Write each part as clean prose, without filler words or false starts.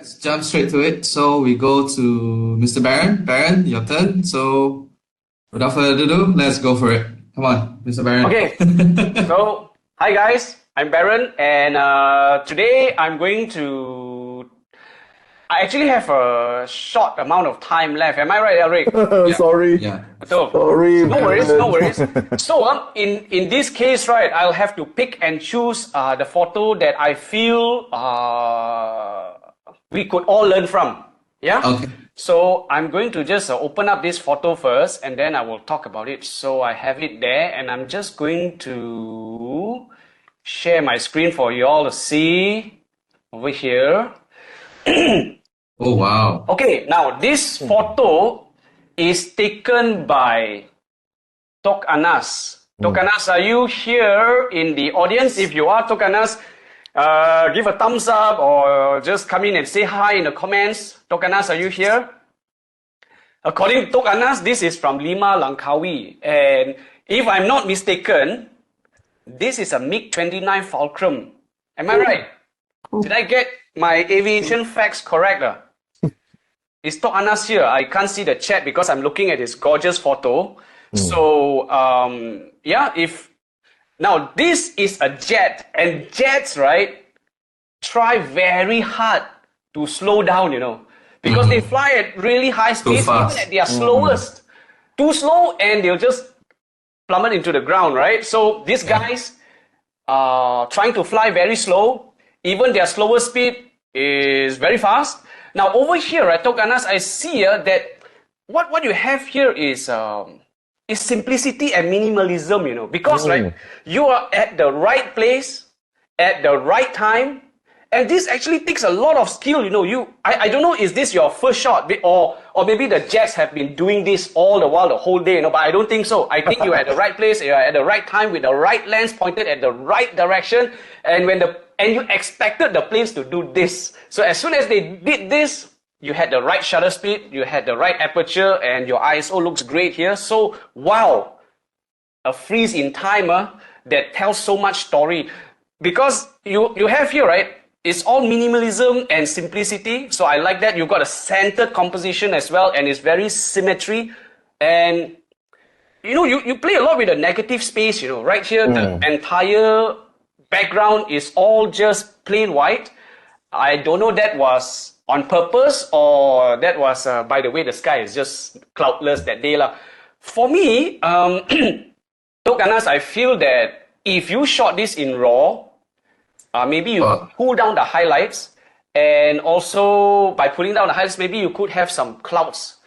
let's jump straight to it. So we go to Mr. Baron. Baron, your turn. So without further ado, let's go for it. Come on, Mr. Baron. Okay. So, hi guys, I'm Baron, and today I'm going to. I actually have a short amount of time left. Am I right, Elric? Sorry. Yeah. So, Sorry. no worries, no worries. So, in this case, right, I'll have to pick and choose the photo that I feel we could all learn from. Yeah. Okay. So I'm going to just open up this photo first, and then I will talk about it. So I have it there, and I'm just going to share my screen for you all to see over here. Oh, wow. Okay, now this photo is taken by Tok Anas. Tok Anas, are you here in the audience? If you are, Tok Anas, give a thumbs up or just come in and say hi in the comments. Tok Anas, are you here? According to Tok Anas, this is from Lima, Langkawi. And if I'm not mistaken, this is a MiG-29 Fulcrum. Am I right? Did I get my aviation facts correct? Is Tok Anas here? I can't see the chat because I'm looking at his gorgeous photo. So, yeah, now this is a jet, and jets, right, try very hard to slow down, because they fly at really high speeds, even at their slowest. Too slow, and they'll just plummet into the ground, right? So these guys are trying to fly very slow. Even their slowest speed is very fast. Now over here at Tok Anas, I see here that what you have here is simplicity and minimalism, because right, you are at the right place at the right time, and this actually takes a lot of skill. I don't know, is this your first shot, or maybe the jets have been doing this all the while, the whole day, but I don't think so. I think you're at the right place, you're at the right time with the right lens pointed at the right direction, and you expected the planes to do this. So as soon as they did this, you had the right shutter speed, you had the right aperture, and your ISO looks great here. So, wow, a freeze in timer that tells so much story. Because you have here, right, it's all minimalism and simplicity. So I like that. You've got a centered composition as well, and it's very symmetry. And, you play a lot with the negative space, right here, the entire background is all just plain white. I don't know that was on purpose or that was, by the way, the sky is just cloudless that day. For me, Tok Anas, I feel that if you shot this in RAW, maybe you pull down the highlights, and also by pulling down the highlights, maybe you could have some clouds.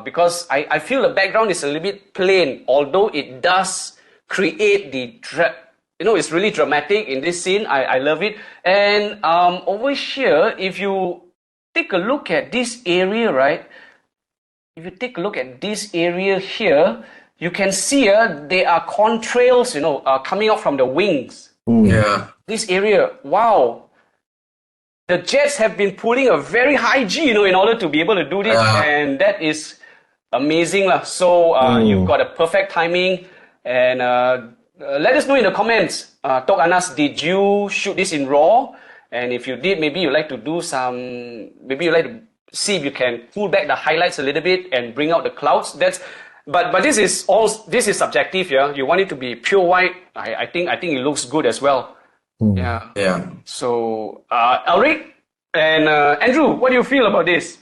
Because I feel the background is a little bit plain, although it does create the it's really dramatic in this scene. I love it. And over here, if you take a look at this area, right? If you take a look at this area here, you can see there are contrails, coming out from the wings. Yeah. This area, wow. The jets have been pulling a very high G, in order to be able to do this. And that is amazing. So you've got a perfect timing. And let us know in the comments, Tok Anas, did you shoot this in RAW? And if you did, maybe you'd like to do maybe you'd like to see if you can pull back the highlights a little bit and bring out the clouds. But this is subjective, yeah. You want it to be pure white. I think it looks good as well. Yeah. Yeah. So, Elric and Andrew, what do you feel about this?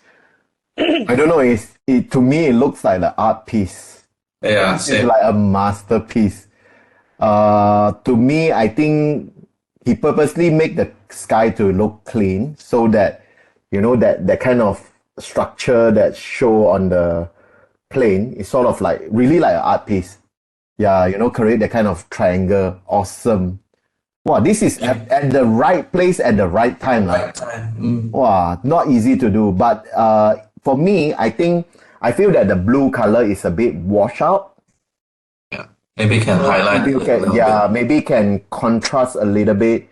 I don't know. To me, it looks like an art piece. Yeah. It's like a masterpiece. To me, I think he purposely make the sky to look clean so that, that kind of structure that show on the plane is sort of like, really like an art piece. Yeah, create that kind of triangle. Awesome. Wow, this is at the right place at the right time. Right time. Wow, not easy to do. But for me, I feel that the blue color is a bit washed out. Maybe can highlight. Maybe can contrast a little bit.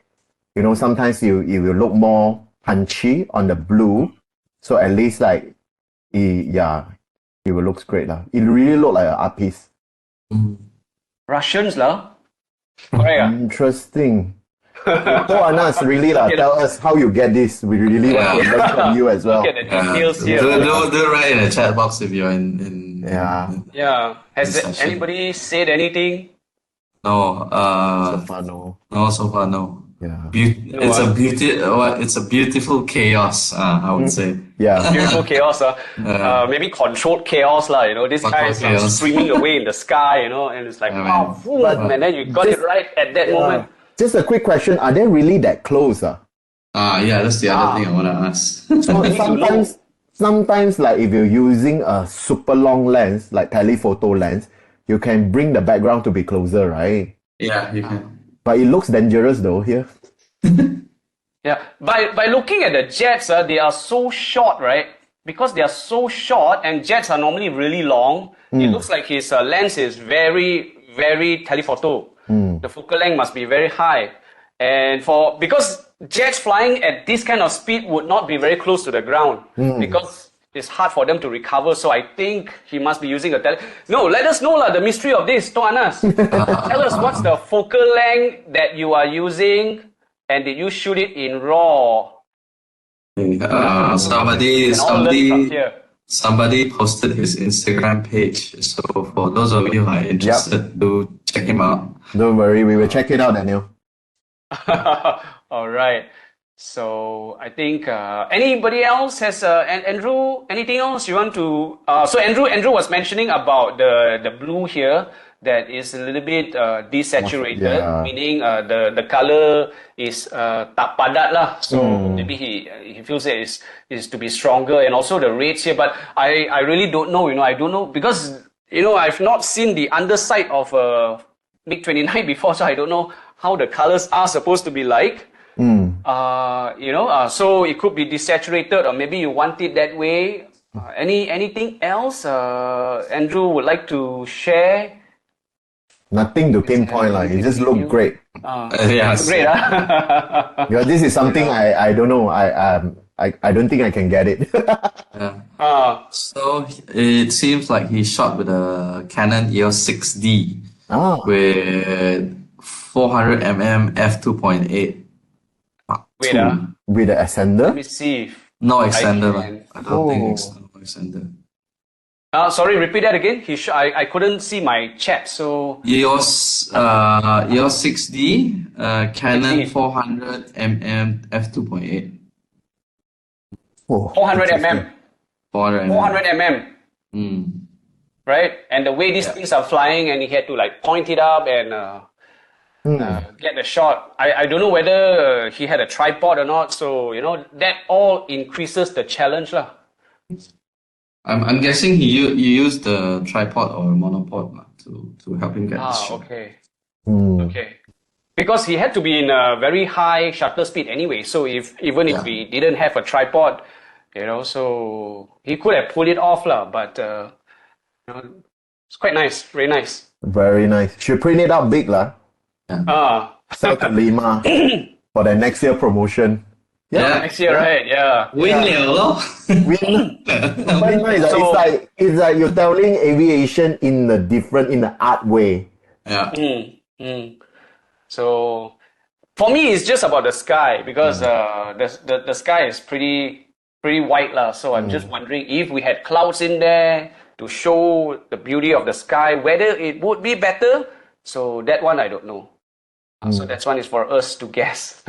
Sometimes it will look more punchy on the blue. So at least it will look great. It really look like an art piece. Russians lah. Correct. Interesting. So Anas, really lah, tell us how you get this. We really want to learn from you as well. Look at the details here. Do write in the chat box if you're in Yeah. Yeah. Has Discussion. anybody said anything? No, So far, no. no, so far no. Yeah. It's a beautiful chaos, I would say. Yeah. Beautiful chaos, maybe controlled chaos, lah. You know, this guy is Controlled chaos. streaming away in the sky, you know, and it's like, Yeah, wow, man. boom, and then you got it right at that moment. Just a quick question: are they really that close? Yeah, that's the other thing I want to ask. So sometimes, like if you're using a super long lens, like telephoto lens, you can bring the background to be closer, right? Yeah, you can. But it looks dangerous though here. Yeah, by looking at the jets, they are so short, right? Because they are so short, and jets are normally really long. It looks like his lens is very, very telephoto. The focal length must be very high, and because jets flying at this kind of speed would not be very close to the ground because it's hard for them to recover. So I think he must be using a No, let us know the mystery of this, Anas. Tell us what's the focal length that you are using, and did you shoot it in RAW? Somebody posted his Instagram page. So for those of you who are interested, do check him out. Don't worry, we will check it out, Daniel. All right. So I think anybody else has Andrew, anything else you want to? So Andrew was mentioning about the blue here that is a little bit desaturated, meaning the color is tak padat lah. So maybe he feels that is to be stronger, and also the rates here. But I really don't know. I don't know because I've not seen the underside of a MiG-29 before, so I don't know how the colors are supposed to be like. So it could be desaturated, or maybe you want it that way. Anything else Andrew would like to share? Nothing to pinpoint, like it just looked great. Yes. Great, Yeah, this is something I don't know. I don't think I can get it. So it seems like he shot with a Canon EOS 6D with 400mm f2.8. Wait, With the ascender? let me see. No extender. I don't Oh. think it's no extender. Sorry, repeat that again. I couldn't see my chat, so EOS 6D, Canon 400mm f2.8. Oh, 400 mm. 400mm. 400 mm. Right? And the way these things are flying, and he had to point it up and get the shot. I don't know whether he had a tripod or not, so that all increases the challenge lah. I'm guessing you used the tripod or monopod to help him get this shot. Okay. Okay. Because he had to be in a very high shutter speed anyway, so even if we didn't have a tripod, so he could have pulled it off lah, but it's quite nice, very nice. very nice. Should print it out big lah. Sell to Lima for the next year promotion. Next year, right? Yeah. Win liao lor. Very nice. It's like you're telling aviation in the art way. Yeah. So for me, it's just about the sky because the sky is pretty white lah. So I'm just wondering if we had clouds in there to show the beauty of the sky, whether it would be better. So that one I don't know. So that one is for us to guess.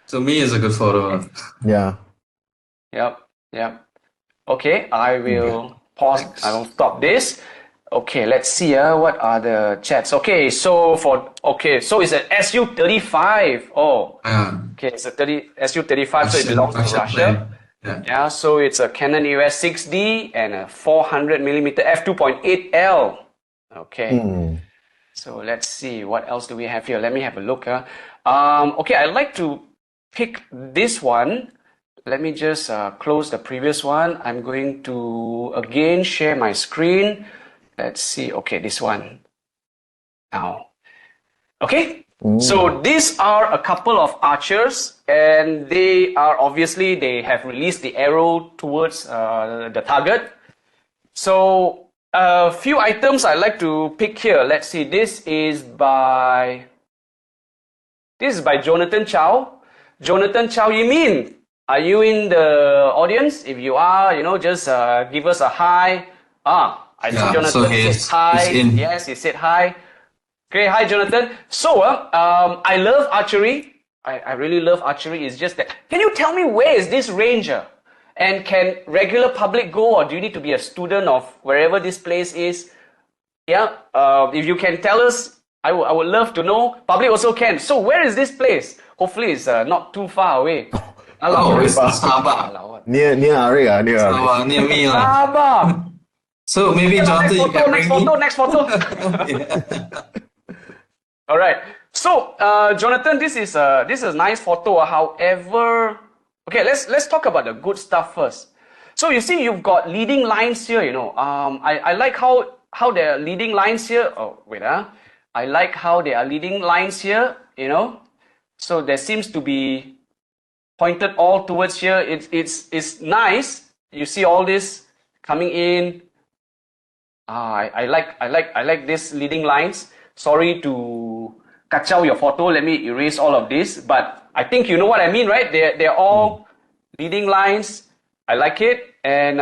To me, it's a good photo. Yeah. Yep. Okay, I will pause. I will stop this. Okay, let's see. What are the chats? Okay, so it's an SU-35. Oh, okay, it's a SU-35. So it belongs to Russia. Yeah. So it's a Canon EOS 6D and a 400mm f2.8L. Okay. So let's see, what else do we have here? Let me have a look. Okay, I'd like to pick this one. Let me just close the previous one. I'm going to again share my screen. Let's see. Okay, this one. Now. Okay. So these are a couple of archers, and they have released the arrow towards the target. So a few items I'd like to pick here. Let's see. This is by This is by Jonathan Chow. Jonathan Chow, you mean? Are you in the audience? If you are, just give us a hi. I see Yeah, Jonathan so said hi. he's in. Yes, he said hi. Okay, hi Jonathan. So, I love archery. I really love archery. It's just that. Can you tell me where is this range? And can regular public go, or do you need to be a student of wherever this place is? Yeah, if you can tell us, I would love to know. Public also can. So where is this place? Hopefully it's not too far away. Oh, it's Sabah. Near Ari, near Ari. Sabah, near me. Sabah. So maybe Okay, Jonathan, you can bring me. next photo. All right. So, Jonathan, this is a nice photo. However, okay, let's talk about the good stuff first. So you see, you've got leading lines here. I like how there are leading lines here. Oh wait, I like how there are leading lines here. So there seems to be pointed all towards here. It's nice. You see all this coming in. I like these leading lines. Sorry to kacau your photo. Let me erase all of this. But I think you know what I mean, right? They're all leading lines. I like it. And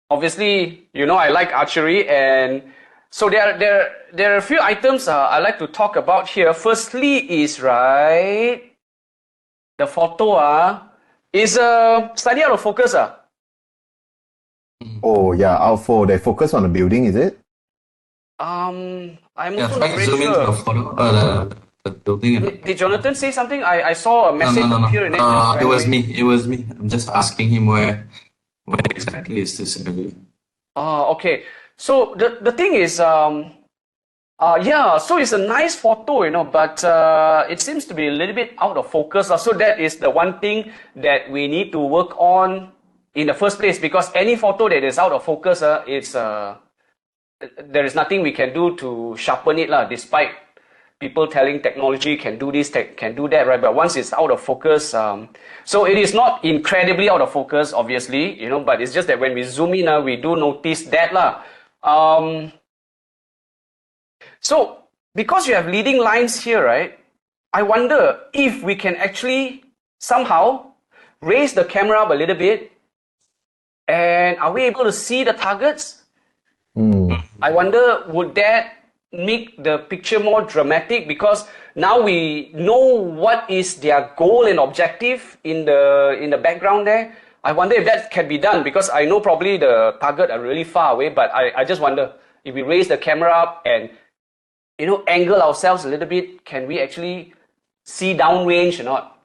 obviously, I like archery. And so there are a few items I like to talk about here. Firstly is, the photo is slightly out of focus. Oh yeah, out for they focus on the building, is it? I'm Yeah, also try not to very zoom into the sure. photo, the building. Did Jonathan say something? I saw a message No. appear in it. It was me. It was me. I'm just asking him where exactly is this area. Okay. So the thing is, so it's a nice photo, but it seems to be a little bit out of focus. So that is the one thing that we need to work on in the first place, because any photo that is out of focus, there is nothing we can do to sharpen it, despite people telling technology can do this, can do that, right? But once it's out of focus, so it is not incredibly out of focus, obviously, but it's just that when we zoom in, we do notice that. So because you have leading lines here, right? I wonder if we can actually somehow raise the camera up a little bit, and are we able to see the targets? I wonder, would that make the picture more dramatic? Because now we know what is their goal and objective in the background there. I wonder if that can be done, because I know probably the target are really far away, but I just wonder if we raise the camera up and angle ourselves a little bit, can we actually see downrange or not?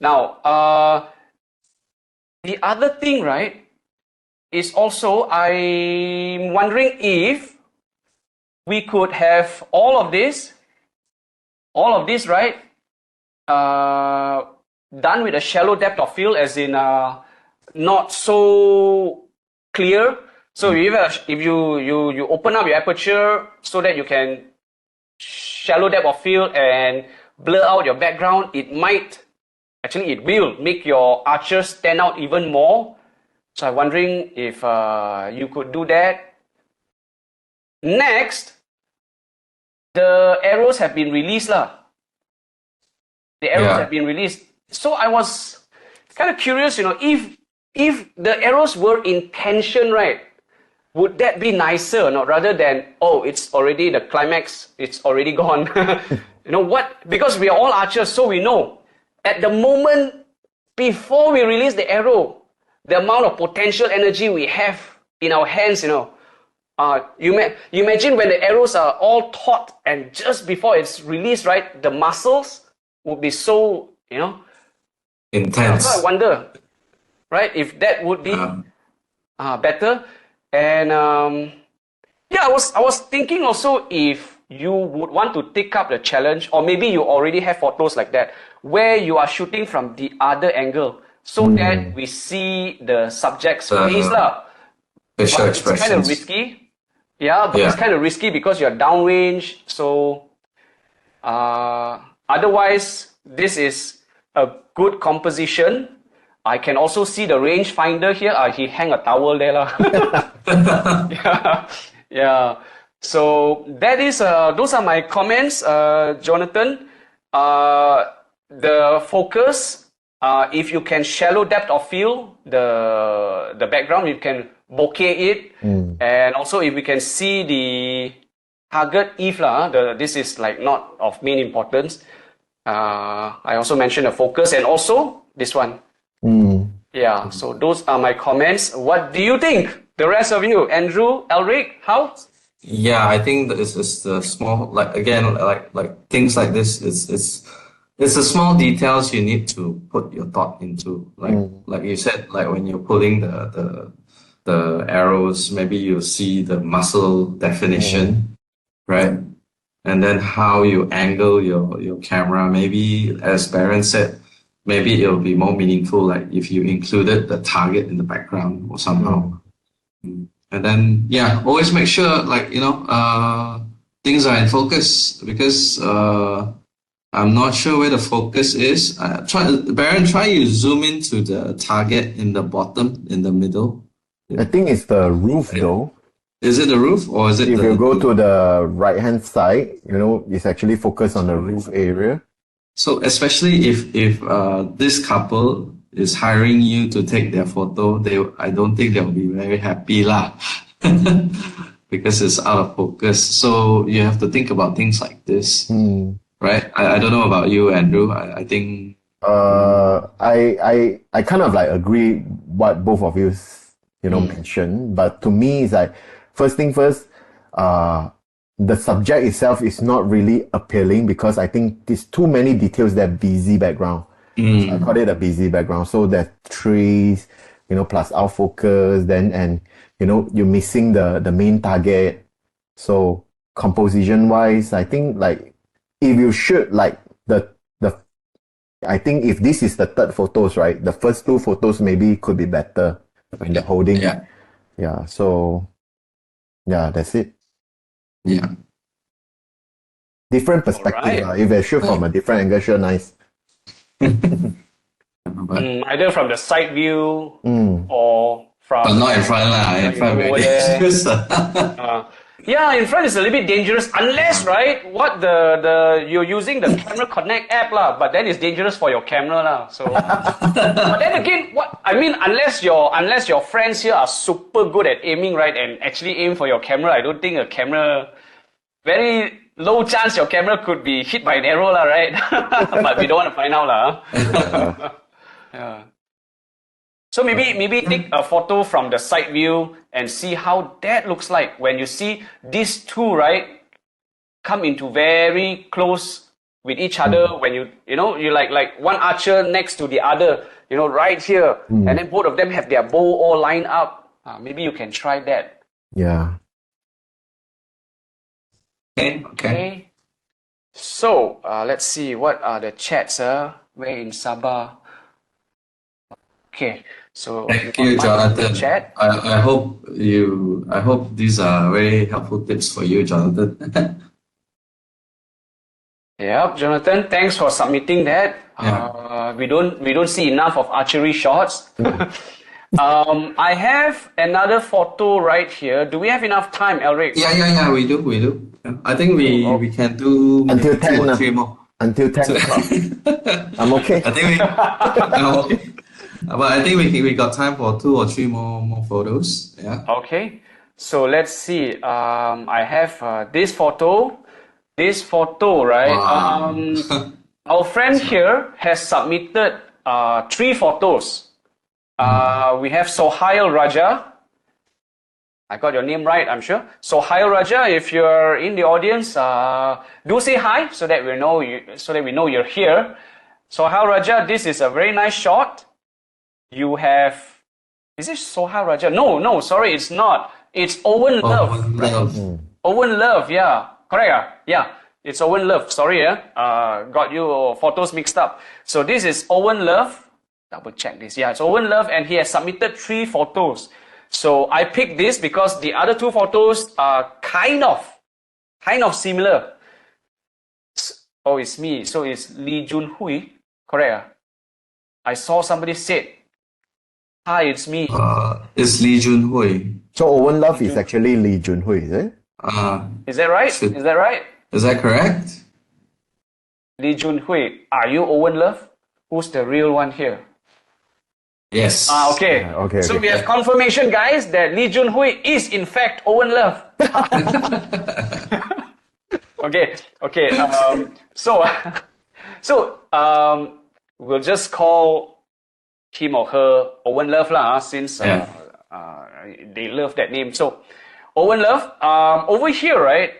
Now, the other thing, right, is also I'm wondering if we could have all of this, right, done with a shallow depth of field, as in not so clear. So if you open up your aperture so that you can shallow depth of field and blur out your background, it will make your archer stand out even more. So I'm wondering if you could do that. Next, the arrows have been released. The arrows have been released. So I was kind of curious, if the arrows were in tension, right, would that be nicer or not, rather than, it's already the climax, it's already gone. Because we are all archers, so we know at the moment before we release the arrow, the amount of potential energy we have in our hands, you imagine when the arrows are all taut and just before it's released, right, the muscles would be so, Intense. So I wonder, right, if that would be better. And I was thinking also if you would want to take up the challenge, or maybe you already have photos like that, where you are shooting from the other angle, so that we see the subject's face. Facial It's kind of expressions. risky. But it's kind of risky because you're downrange. So otherwise, this is a good composition. I can also see the rangefinder here. He hang a towel there. Yeah. So that is those are my comments, Jonathan. The focus, if you can shallow depth of field the background, you can bokeh it, and also if we can see the target if this is like not of main importance. I also mentioned the focus and also this one. Yeah, so those are my comments. What do you think? The rest of you, Andrew, Elric, how? Yeah, I think that it's the small, like again, like things like this. It's the small details you need to put your thought into. Like you said, like when you're pulling the arrows, maybe you see the muscle definition, right? And then how you angle your camera. Maybe as Baron said, maybe it'll be more meaningful, like if you included the target in the background or somehow. And then, yeah, always make sure, like, things are in focus because I'm not sure where the focus is. Baron, try you zoom into the target in the bottom, in the middle. I think it's the roof though. Is it the roof or is it If you go to the right-hand side, it's actually focused on the roof area. So especially if this couple is hiring you to take their photo, I don't think they'll be very happy lah, because it's out of focus. So you have to think about things like this, right? I don't know about you, Andrew. I think I kind of like agree what both of you mentioned, but to me it's like first thing first, the subject itself is not really appealing because I think there's too many details that busy background. So I call it a busy background. So there's trees, plus out focus, and you're missing the main target. So composition wise, I think like if you shoot like I think if this is the third photos, right, the first two photos maybe could be better when they're holding. Yeah. So yeah, that's it. Yeah. Different perspective. Alright. If I shoot from a different angle, sure, nice. Either from the side view or from. But not in front lah. In front very dangerous. Yeah, in front is a little bit dangerous unless, right, you're using the Camera Connect app lah, but then it's dangerous for your camera lah. So, but then again, unless your friends here are super good at aiming, right, and actually aim for your camera, I don't think a camera, very low chance your camera could be hit by an arrow lah, right? But we don't want to find out lah. Yeah. So maybe take a photo from the side view and see how that looks like when you see these two, right, come into very close with each other when you like one archer next to the other, right here, and then both of them have their bow all lined up. Maybe you can try that. Yeah. Okay. So let's see what are the chats. We're in Sabah. Okay, so Thank you, Jonathan. Chat. I hope these are very helpful tips for you, Jonathan. Yep, Jonathan, thanks for submitting that. Yeah. We don't see enough of archery shots. I have another photo right here. Do we have enough time, Elric? Yeah, we do. I think we can do Until 10 2 or lah. 3 more. Until 10 o'clock. I'm okay. I think I'm okay. But I think we got time for 2 or 3 more photos. Yeah. Okay, so let's see. I have this photo. This photo, right? Wow. Our friend here has submitted 3 photos. We have Sohail Raja. I got your name right, I'm sure. Sohail Raja, if you're in the audience, do say hi so that we know you're here. Sohail Raja, this is a very nice shot. You have, is it Sohail Raja? No, sorry, it's not. It's Owen Love. Owen Love, yeah. Correct, yeah. It's Owen Love. Sorry, got you photos mixed up. So this is Owen Love. Double check this. Yeah, it's Owen Love, and he has submitted 3 photos. So I picked this because the other 2 photos are kind of similar. Oh, it's me. So it's Lee Junhui. Correct. I saw somebody said, "Hi, it's me." It's Lee Junhui. So Owen Love is actually Lee Junhui, is it? Is that right? should- Is that right? is that correct? Lee Junhui, are you Owen Love? Who's the real one here? Yes. Okay. okay, So okay. we have confirmation, guys, that Lee Junhui is in fact Owen Love. Okay. Okay. We'll just call him or her Owen Love lah, since they love that name. So Owen Love, over here, right?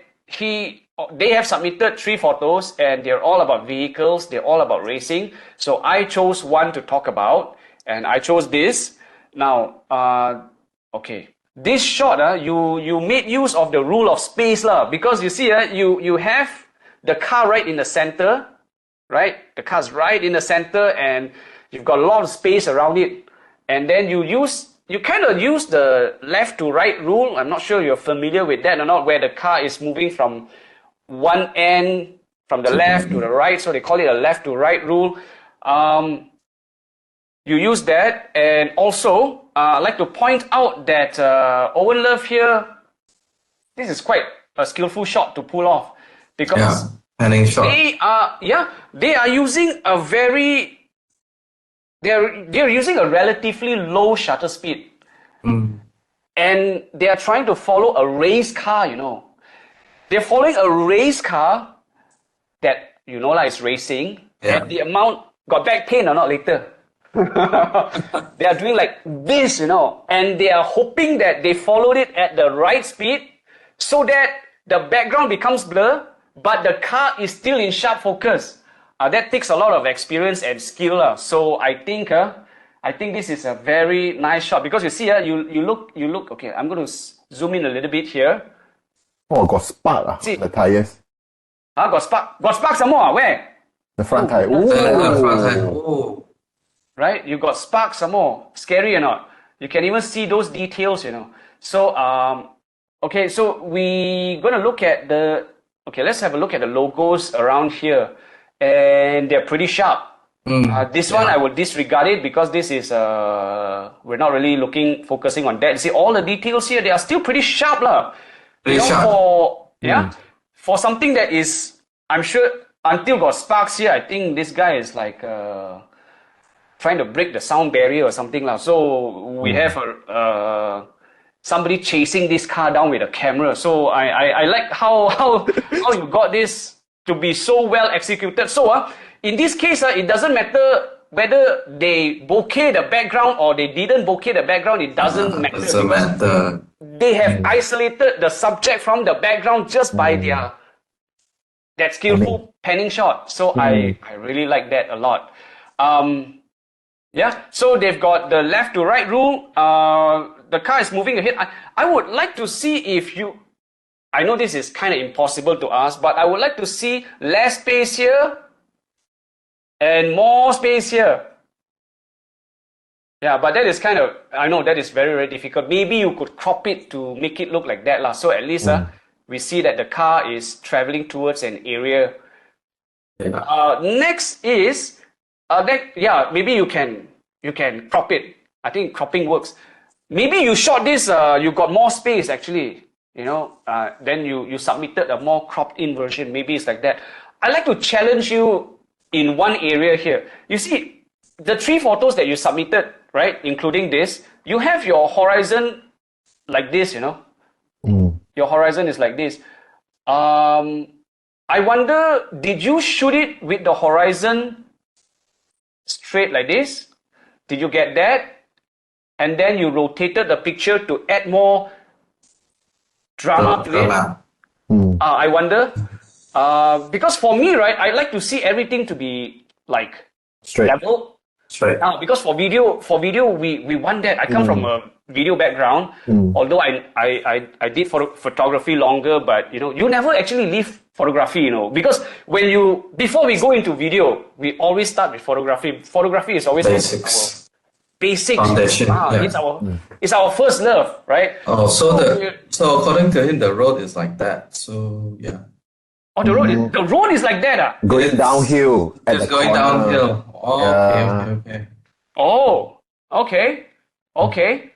They have submitted 3 photos, and they're all about vehicles. They're all about racing. So I chose one to talk about, and I chose this. Now, okay, this shot, you made use of the rule of space lah, because you see, you have the car right in the center, right? The car's right in the center, and you've got a lot of space around it, and then you kind of use the left to right rule. I'm not sure you're familiar with that or not, where the car is moving from one end, from the left to the right, so they call it a left to right rule. You use that, and also I'd like to point out that Owen Love here, this is quite a skillful shot to pull off, because Panning shot. they are using a they're using a relatively low shutter speed, and they are trying to follow a race car. They're following a race car that is racing, and the amount got back pain or not later. They are doing like this, and they are hoping that they followed it at the right speed so that the background becomes blur, but the car is still in sharp focus. That takes a lot of experience and skill. So I think this is a very nice shot, because you see, you look. Okay, I'm going to zoom in a little bit here. Oh, got spark See. the tires. Got spark some more. Where? The front tire. The front side. Ooh. Oh. Right? You got spark some more. Scary or not? You can even see those details, So, okay, so we're going to look at let's have a look at the logos around here. And they're pretty sharp. This one, I would disregard it, because this is, we're not really focusing on that. You see, all the details here, they are still pretty sharp lah. Pretty sharp. For something that is, I'm sure, until got sparks here, I think this guy is like, trying to break the sound barrier or something lah. So we have somebody chasing this car down with a camera. So I like how you got this to be so well executed. So in this case, it doesn't matter whether they bokeh the background or they didn't bokeh the background. It doesn't matter. Doesn't matter. They have isolated the subject from the background just by that skillful panning shot. So I really like that a lot. So they've got the left to right rule. The car is moving ahead. I would like to see if I know this is kind of impossible to ask, but I would like to see less space here and more space here. Yeah, but that is I know that is very, very difficult. Maybe you could crop it to make it look like that lah. So at least we see that the car is traveling towards an area. Next is maybe you can crop it. I think cropping works. Maybe you shot this, you got more space actually. Then you submitted a more cropped in version. Maybe it's like that. I'd like to challenge you in one area here. You see, the 3 photos that you submitted, right, including this, you have your horizon like this, Your horizon is like this. I wonder, did you shoot it with the horizon straight like this? Did you get that? And then you rotated the picture to add more drama to it. I wonder, because for me, right, I like to see everything to be like Straight. level. Straight. Because for video, we want that. I come from a video background, although I did photography longer, but you never actually leave photography, because before we go into video, we always start with photography. Photography is always Basics. Basics. Foundation. It's our first love, right? Oh, so according to him, the road is like that. So yeah. Oh, the road is like that. Going downhill. It's going downhill. Oh, okay. Oh, okay.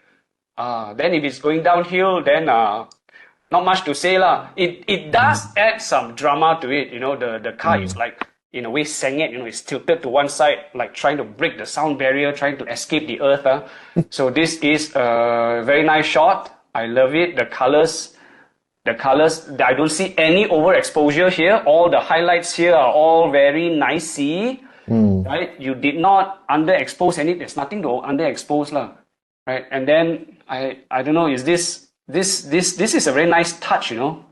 Then if it's going downhill, then not much to say lah. It does add some drama to it. You know, the car is like, in a way, sengit, you know, it's tilted to one side, like trying to break the sound barrier, trying to escape the earth. So this is a very nice shot. I love it. The colors, I don't see any overexposure here. All the highlights here are all very nicey, right? You did not underexpose any, there's nothing to underexpose lah, right? And then, I don't know, is this is a very nice touch, you know?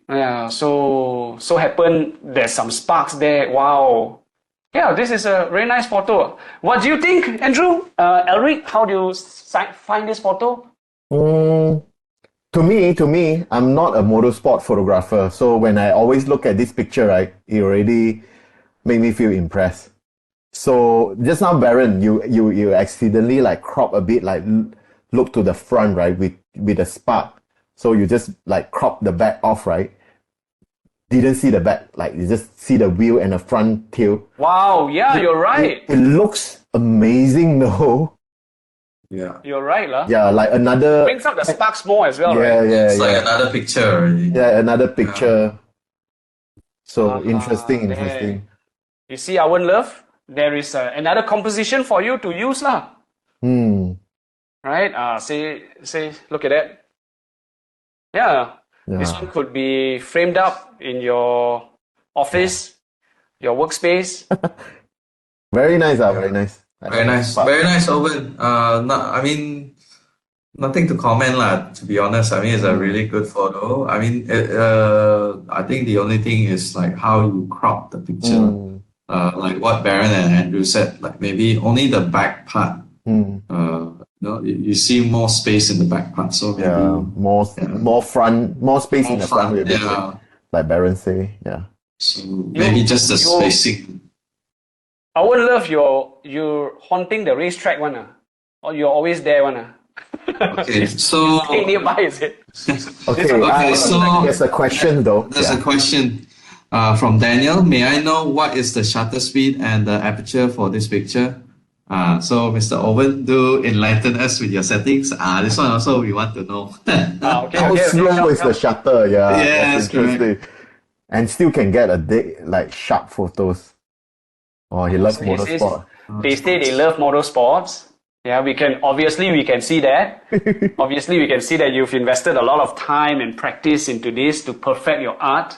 Yeah, so happen there's some sparks there. Wow. Yeah, this is a very nice photo. What do you think, Andrew? Elric, how do you find this photo? To me, I'm not a motorsport photographer. So when I always look at this picture, right, it already made me feel impressed. So just now, Baron, you accidentally like crop a bit, like look to the front, right, with a spark. So you just like crop the back off, right? Didn't see the back, like you just see the wheel and the front tail. Wow, yeah, you're right. It looks amazing though. Yeah. You're right, lah. Yeah, like another... Brings up the sparks more as well, yeah, right? Yeah, It's like another picture already. Yeah, another picture. So interesting. You see, Awan Love, there is another composition for you to use, lah. Right? Say, look at that. Yeah. This one could be framed up in your office, your workspace. Very nice, very nice. Very nice, Owen. I mean, nothing to comment lah. To be honest, I mean, it's a really good photo. I mean, I think the only thing is like how you crop the picture. Like what Baron and Andrew said, like maybe only the back part. You see more space in the back part, so maybe more front, more space in the front. Like Baron say, So maybe just the spacing. I would love you're haunting the racetrack one, or you're always there one. Okay, so nearby is it? Okay, so there's a question though. There's a question from Daniel. May I know what is the shutter speed and the aperture for this picture? So Mr. Owen, do enlighten us with your settings. This one also we want to know. How slow is the shutter? Yes, that's interesting. And still can get like sharp photos. Oh, he loves motorsport. They say they love motorsports. Yeah, we can see that. Obviously, we can see that you've invested a lot of time and practice into this to perfect your art.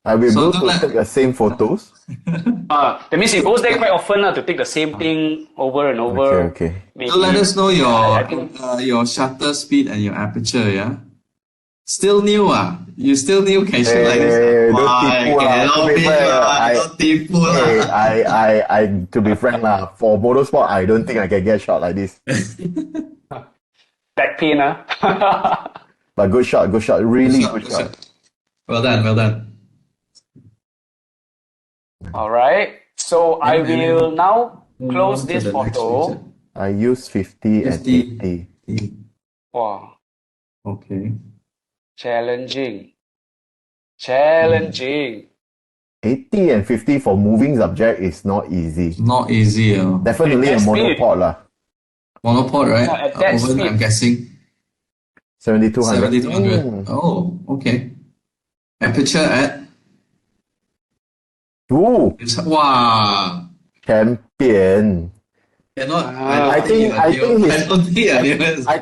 Are we able to take the same photos? That means it goes there quite often to take the same thing over and over. Okay. So let us know your shutter speed and your aperture, yeah? Still new, You still new, can shoot like this? To be frank, for motorsport, I don't think I can get shot like this. Back pain, But good shot, really good shot. Well done. All right, so I will now close this photo. I use 50 and 80. Wow. Okay. Challenging. 80 and 50 for moving subject is not easy. Not easy. Definitely a monopod. Monopod, right? At that speed. I'm guessing. 7200. 7200. Oh, okay. Aperture at? Ooh. Wow. Champion. I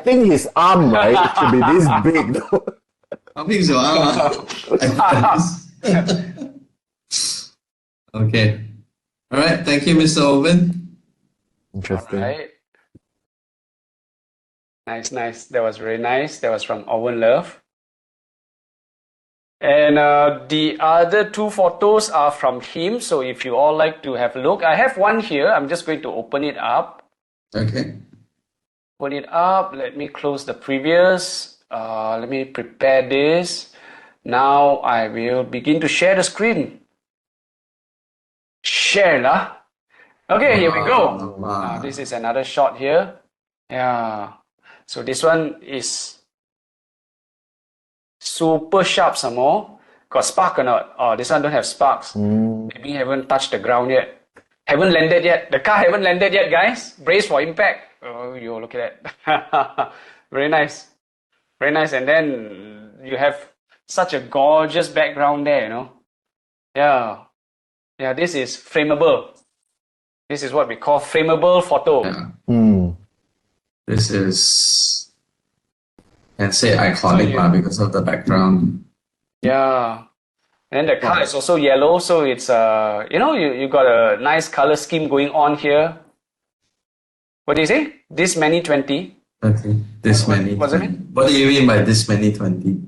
think his arm, right, should be this big though. How big is your arm? Okay. All right. Thank you, Mr. Owen. Interesting. All right. Nice. That was very nice. That was from Owen Love. And the other two photos are from him. So if you all like to have a look, I have one here. I'm just going to open it up. Okay. Open it up. Let me close the previous. Let me prepare this. Now I will begin to share the screen. Share lah. Okay, here we go. This is another shot here. Yeah. So this one is super sharp some more. Got spark or not? Oh, this one don't have sparks. Maybe haven't touched the ground yet. Haven't landed yet. The car haven't landed yet, guys. Brace for impact. Oh, you look at that. Very nice. Very nice. And then you have such a gorgeous background there, you know. Yeah. Yeah, this is frameable. This is what we call frameable photo. Yeah. This is, can say iconic because of the background. Yeah. And the car is also yellow, so it's you got a nice color scheme going on here. What do you say? This many 20? Okay. This many. What does it mean? What do you mean by this many 20?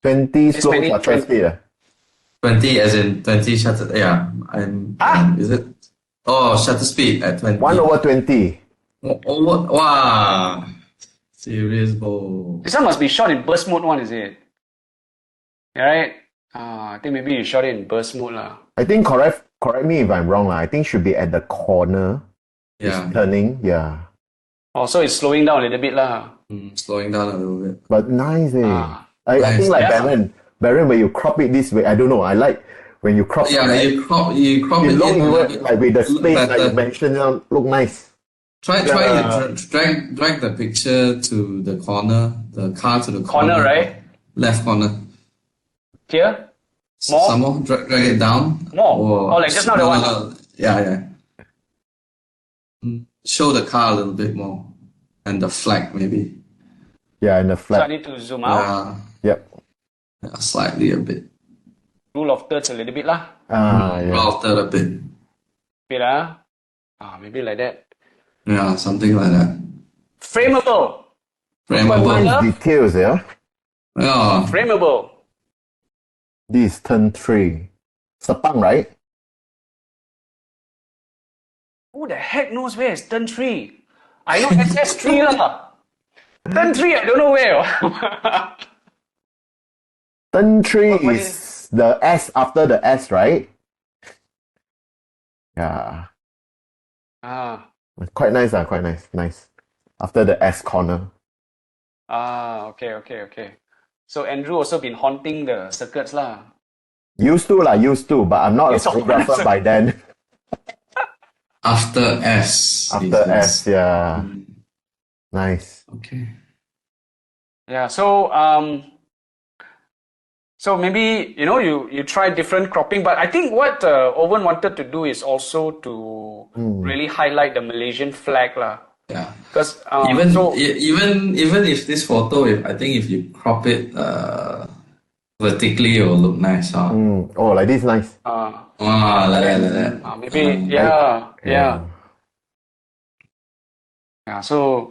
20 This slow many shutter 20. speed. 20 as in 20 shutter. Yeah. Is it? Oh, shutter speed at 20. 1/20. Oh, wow. Serious, bro. This one must be shot in burst mode one, is it? Right? I think maybe you shot it in burst mode lah. I think correct me if I'm wrong. I think should be at the corner. Yeah. It's turning. Yeah. Oh, so it's slowing down a little bit lah. Slowing down a little bit. But nice, eh? I Nice. think like Yeah. Baron, when you crop it this way, I don't know. I like when you crop Yeah, it. you crop it look in a little bit. like with the Look space like better. you mentioned, look nice. Try to drag the picture to the corner, the car to the Corner, right? Left corner. Here? More? Some more, drag it down. More? Oh, like just now the one? No. Yeah. Show the car a little bit more. And the flag maybe. Yeah, and the So I flat. need to zoom out. Yep. Yeah, slightly a bit. Rule of thirds a little bit lah. Yeah. Alter a bit. Bit lah. Maybe like that. Yeah, something like that. Frameable. Frameable. Love? Details, yeah. Yeah. Frameable. This is turn 3. Sepang, right? Who the heck knows where is turn 3? I know SS3 lah. Turn 3, I don't know where. Turn 3 What is the S after the S, right? Yeah. Quite nice, quite nice. Nice. After the S corner. Okay. So Andrew also been haunting the circuits lah. Used to, but I'm not a photographer by then. After S. After S, yeah. Nice. Okay. Yeah, so maybe you try different cropping, but I think what Owen wanted to do is also to really highlight the Malaysian flag lah. Yeah. Because even if this photo, I think if you crop it vertically, it will look nice. Oh, like this, nice. Like that. Maybe yeah. So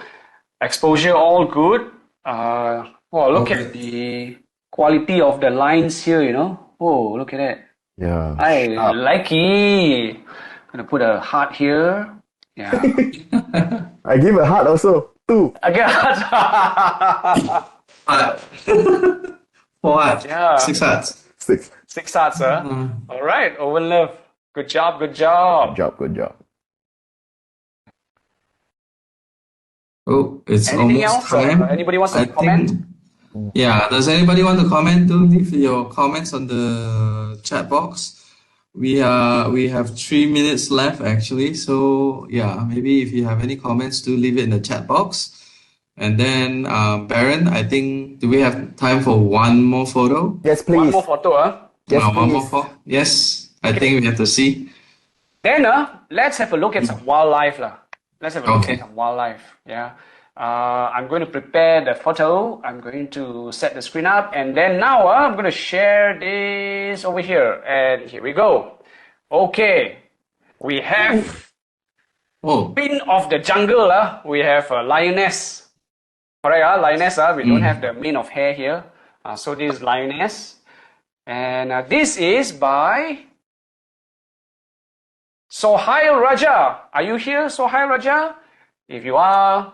exposure all good. Look at the quality of the lines here. Oh, look at that. Yeah. I like it. Gonna put a heart here. Yeah. I give a heart also. 2. I get a heart. What? Yeah. 6 hearts. 6. 6 hearts, huh? All right, Owen Love. Good job. Good job. Oh, it's Anything almost else? time. Anybody wants to comment? Yeah, does anybody want to comment? Do leave your comments on the chat box. We have 3 minutes left actually. So yeah, maybe if you have any comments, do leave it in the chat box. And then Baron, I think, do we have time for one more photo? Yes, please. One more photo, huh? Yes, One more please. photo. Yes, I think we have to see. Then let's have a look at some wildlife lah. Let's have a look Okay. at some wildlife. Yeah. I'm going to prepare the photo. I'm going to set the screen up, and then now I'm going to share this over here. And here we go. Okay. We have Queen of the Jungle. We have a lioness. Correct, lioness. We don't have the mane of hair here. So this is lioness. And this is by Sohail Raja. Are you here, Sohail Raja? If you are,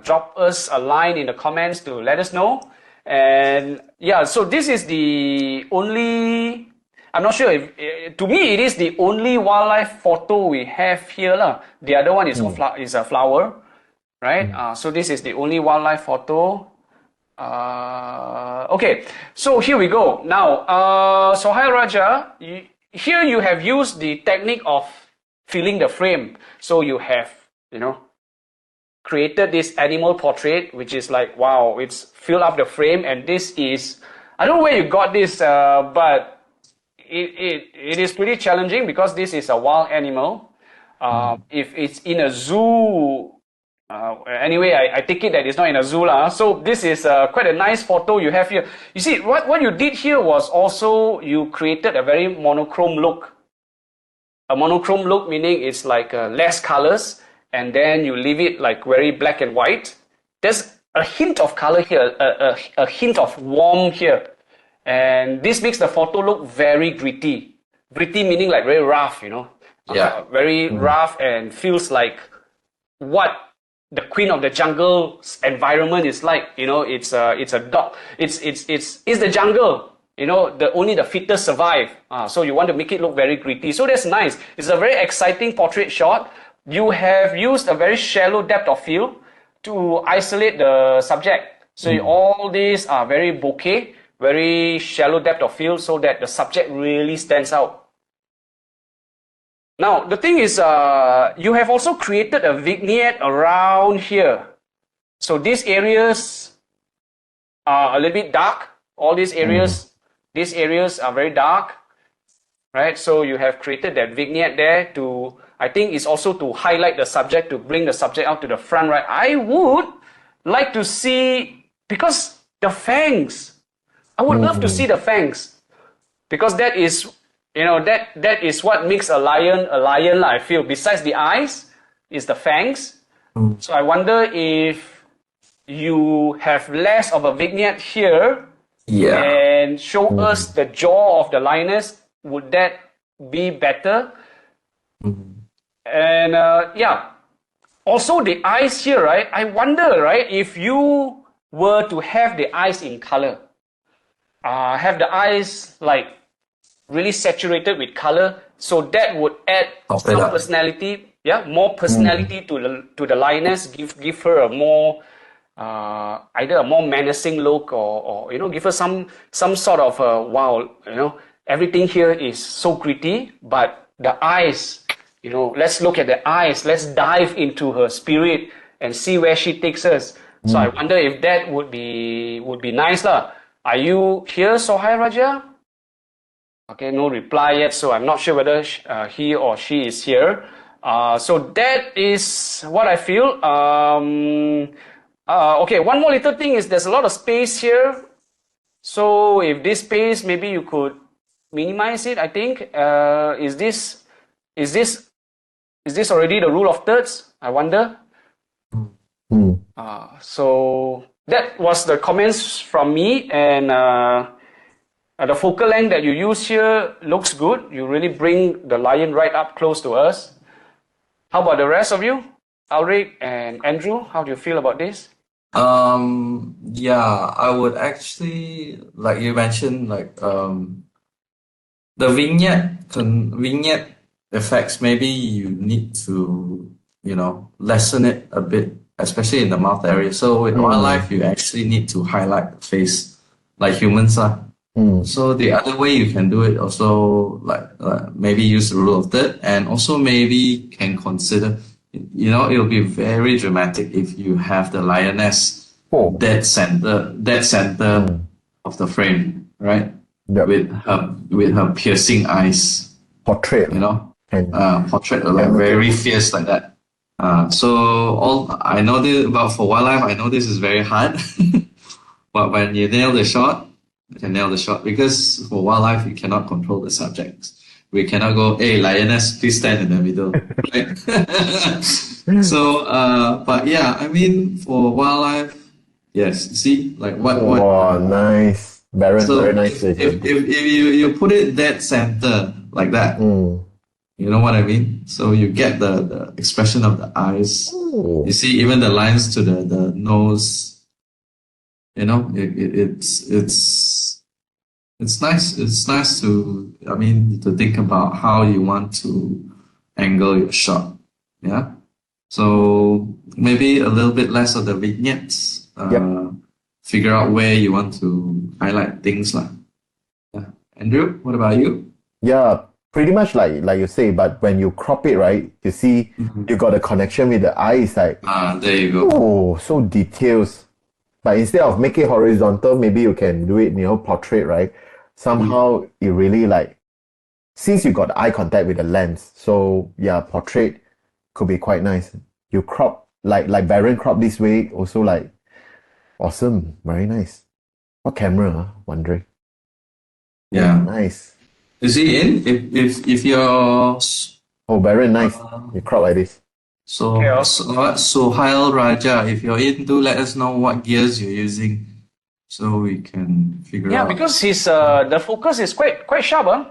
drop us a line in the comments to let us know. And yeah, so this is the only, I'm not sure if, to me it is the only wildlife photo we have here lah. The other one is a flower, right? So this is the only wildlife photo. Okay, so here we go. Now, Sohail Raja, here you have used the technique of filling the frame. So you have, created this animal portrait, which is like, wow, it's filled up the frame. And this is, I don't know where you got this, but it is pretty challenging because this is a wild animal. If it's in a zoo, anyway, I take it that it's not in a zoo lah. So this is quite a nice photo you have here. You see, what you did here was also you created a very monochrome look. A monochrome look meaning it's like less colors, and then you leave it like very black and white. There's a hint of color here, a hint of warmth here. And this makes the photo look very gritty. Gritty meaning like very rough, you know. Yeah. Very rough, and feels like what the Queen of the Jungle's environment is like. You know, it's a dog. It's the jungle. You know, only the fittest survive. So you want to make it look very gritty. So that's nice. It's a very exciting portrait shot. You have used a very shallow depth of field to isolate the subject. So all these are very bokeh, very shallow depth of field, so that the subject really stands out. Now, the thing is, you have also created a vignette around here. So these areas are a little bit dark. All these areas are very dark, right? So you have created that vignette there to, I think it's also to highlight the subject, to bring the subject out to the front, right? I would like to see, because the fangs, I would love to see the fangs, because that is, you know, that is what makes a lion, I feel. Besides the eyes, is the fangs. So I wonder if you have less of a vignette here, and show us the jaw of the lioness. Would that be better? And yeah, also the eyes here, right? I wonder, right, if you were to have the eyes in color, have the eyes like really saturated with color, so that would add some personality, more personality to the lioness, give her a more either a more menacing look, or you know, give her some sort of wow, you know, everything here is so gritty, but the eyes, you know, let's look at the eyes, let's dive into her spirit and see where she takes us. So I wonder if that would be nice lah. Are you here, Sohai Raja? Okay, no reply yet, so I'm not sure whether he or she is here. So that is what I feel. Okay, one more little thing is there's a lot of space here. So if this space, maybe you could minimize it, I think. Is this already the rule of thirds? I wonder. So that was the comments from me, and the focal length that you use here looks good. You really bring the lion right up close to us. How about the rest of you? Ulrich and Andrew, how do you feel about this? Yeah, I would actually, like you mentioned, like the vignette effects, maybe you need to, you know, lessen it a bit, especially in the mouth area. So in wildlife, you actually need to highlight the face, like humans are. So the other way you can do it also, like maybe use the rule of third, and also maybe can consider, you know, it'll be very dramatic if you have the lioness dead center of the frame, right? Yep. With her piercing eyes. Portrait, you know, portrait like very fierce like that. So I know this about for wildlife. I know this is very hard, but when you nail the shot, you can nail the shot, because for wildlife you cannot control the subjects. We cannot go, hey, lioness, please stand in the middle, right? So, but yeah, I mean, for wildlife, yes. See, like what? Oh, nice, Baron. So very nice. If you put it dead center like that, you know what I mean. So you get the expression of the eyes. You see, even the lines to the nose. You know, it's nice. It's nice to, I mean, to think about how you want to angle your shot. Yeah. So maybe a little bit less of the vignettes. Figure out where you want to highlight things like. Yeah. Andrew, what about you? Yeah. pretty much like you say, but when you crop it, right, you see you got a connection with the eye. It's like, There you go. oh, so details. But instead of making it horizontal, maybe you can do it, portrait, right? Somehow it really like, since you got eye contact with the lens, so yeah, portrait could be quite nice. You crop like Baron crop this way, also like awesome, very nice. What camera? Huh? Wondering. Yeah. Nice. Is he in? If you're Oh, Baron, nice. You crop like this. Sohail Raja, if you're in, do let us know what gears you're using, so we can figure Yeah, out. because his the focus is quite sharp, huh?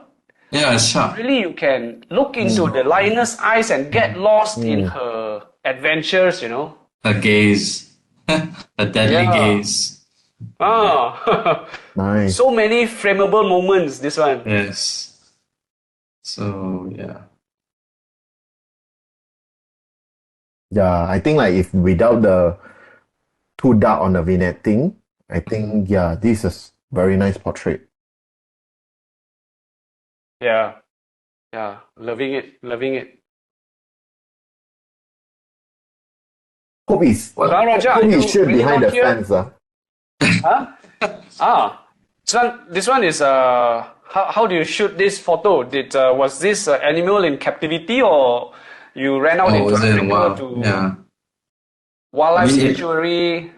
Yeah, it's sharp. Really, you can look into the lioness eyes and get lost in her adventures, you know. A gaze, a deadly gaze. Oh, Nice. so many frameable moments, this one. Yes. So yeah. Yeah, I think like if without the too dark on the vignette thing, I think yeah, this is very nice portrait. Yeah, yeah, loving it, loving it. Hope he's Raja, hope are you he's shit really behind not the here? fence. Huh? This one is how do you shoot this photo? Was this animal in captivity, or you ran out into Was it a Africa while? to Yeah. wildlife I mean, sanctuary?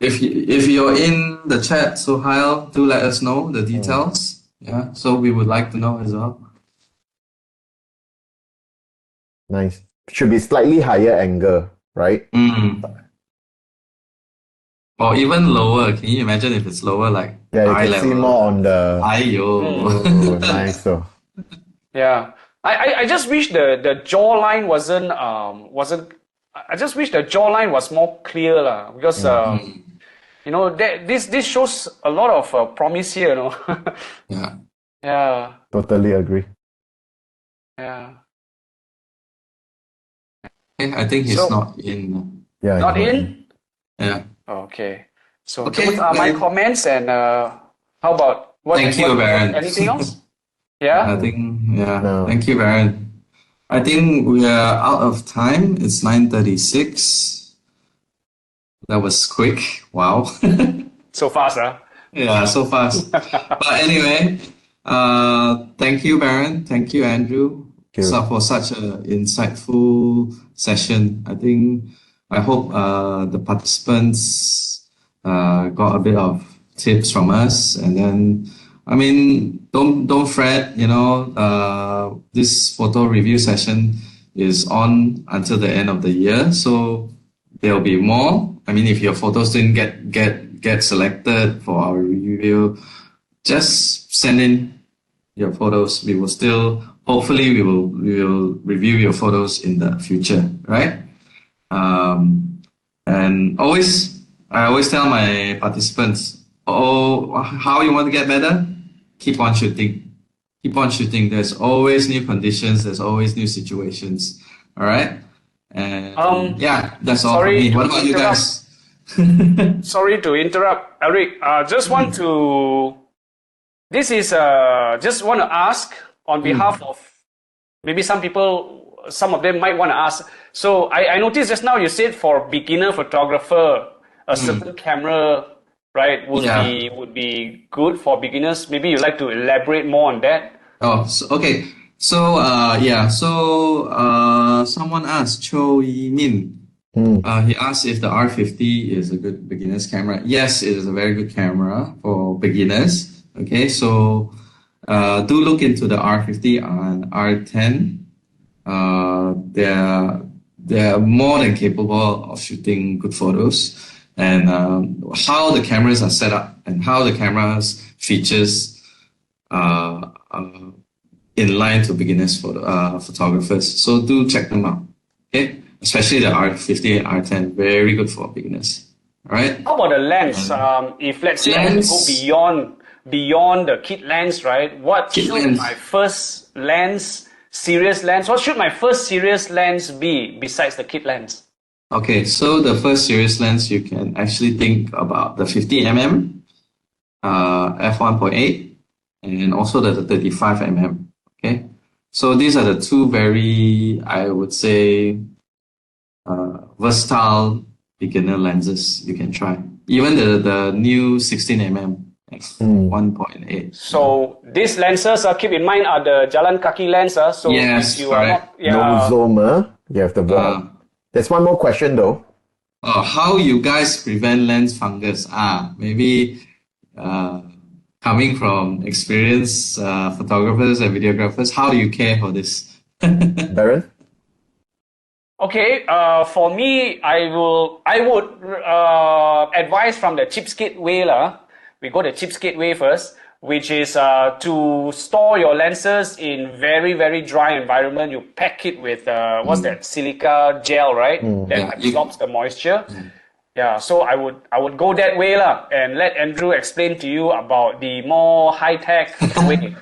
If you're in the chat, Sohail, do let us know the details. Yeah. So we would like to know as well. Nice. Should be slightly higher angle, right? Or even lower. Can you imagine if it's lower, like Yeah, you eye can see level? more on the. Aiyo. Oh, nice. So Yeah, I just wish the jawline wasn't. I just wish the jawline was more clear, lah, because you know this shows a lot of promise here, you know. Yeah. Yeah, totally agree. yeah. Okay, I think he's So- not in. Yeah. Not yeah. in? Yeah. Okay. So Okay, those are my well- comments, and how about Thank you, Baron. anything else? Yeah. I think, yeah. No. Thank you, Baron. I think we are out of time. It's 9:36. That was quick. Wow. So fast, huh? Yeah, so fast. But anyway, thank you, Baron. Thank you, Andrew, you. for such an insightful session. I hope the participants got a bit of tips from us, and then I mean, don't fret. You know, this photo review session is on until the end of the year, so there'll be more. I mean, if your photos didn't get selected for our review, just send in your photos. We will still, hopefully, we will review your photos in the future, right? And I always tell my participants, how you want to get better? Keep on shooting. Keep on shooting. There's always new conditions. There's always new situations. All right. And yeah, that's all for sorry me. to What about you interrupt. guys? Sorry to interrupt, Eric. Just want to. This is just want to ask on behalf of maybe some people. Some of them might want to ask. So I noticed just now you said for beginner photographer, a certain camera, right, would be good for beginners. Maybe you'd like to elaborate more on that. Oh, okay. So someone asked Cho Yi Min. He asked if the R50 is a good beginner's camera. Yes, it is a very good camera for beginners. Okay, so do look into the R50 and R10. They're more than capable of shooting good photos, and how the cameras are set up and how the cameras features in line to beginners photographers. So do check them out. Okay, especially the R50 and R10, very good for beginners. All right. How about the lens? If let's say I go beyond the kit lens, right? What Kit should lens. my first lens, serious lens? What should my first serious lens be besides the kit lens? Okay, so the first serious lens, you can actually think about the 50mm, f1.8, and also the 35mm. Okay, So these are the two very, I would say, versatile beginner lenses you can try. Even the new 16mm f1.8. So these lenses, keep in mind, are the jalan kaki lens. So Yes, if you correct. are not, No zoom, you have the wall. There's one more question though. How you guys prevent lens fungus? Maybe coming from experienced photographers and videographers, how do you care for this? Darren? Okay, for me, I would advise from the cheapskate way lah. We go the cheapskate way first, which is to store your lenses in very, very dry environment. You pack it with what's that, silica gel, right? That absorbs the moisture. Yeah, so I would go that way lah, and let Andrew explain to you about the more high-tech way.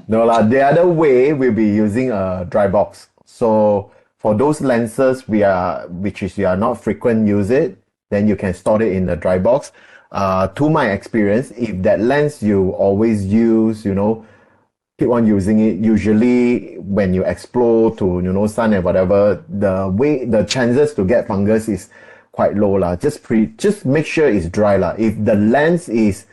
No lah, the other way we'll be using a dry box. So for those lenses which is you are not frequent use it, then you can store it in the dry box. To my experience, if that lens you always use, keep on using it, usually when you explore to, sun and whatever, the chances to get fungus is quite low lah. Just make sure it's dry lah. If the lens is,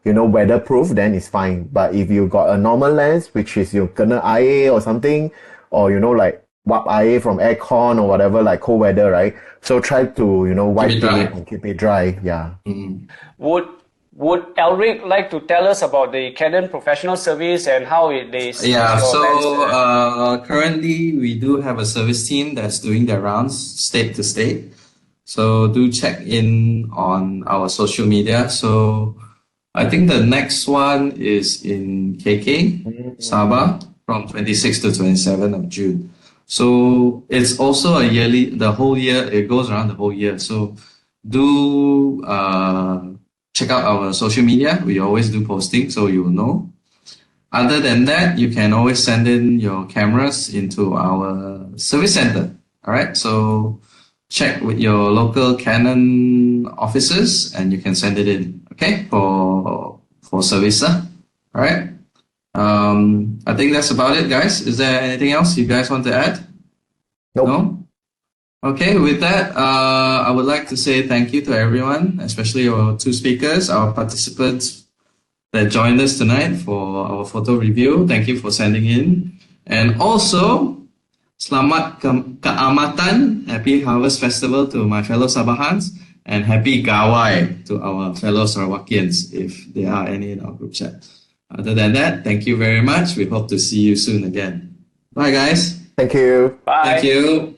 weatherproof, then it's fine. But if you got a normal lens, which is you kena air or something, or like wap air from aircon or whatever, like cold weather, right? So try to, wipe it and keep it dry. Yeah. Would Elric like to tell us about the Canon professional service and how they service your lens? Currently we do have a service team that's doing their rounds state to state. So do check in on our social media. So I think the next one is in KK, Sabah, from 26th to 27th of June. So it's also the whole year, it goes around the whole year. So do check out our social media. We always do posting, so you will know. Other than that, you can always send in your cameras into our service center. All right, so check with your local Canon offices and you can send it in, okay, for service. All right. I think that's about it, guys. Is there anything else you guys want to add? Nope. No? Okay, with that, I would like to say thank you to everyone, especially our two speakers, our participants that joined us tonight for our photo review. Thank you for sending in. And also, Selamat Keamatan, Happy Harvest Festival to my fellow Sabahans, and Happy Gawai to our fellow Sarawakians, if there are any in our group chat. Other than that, thank you very much. We hope to see you soon again. Bye, guys. Thank you. Bye. Thank you.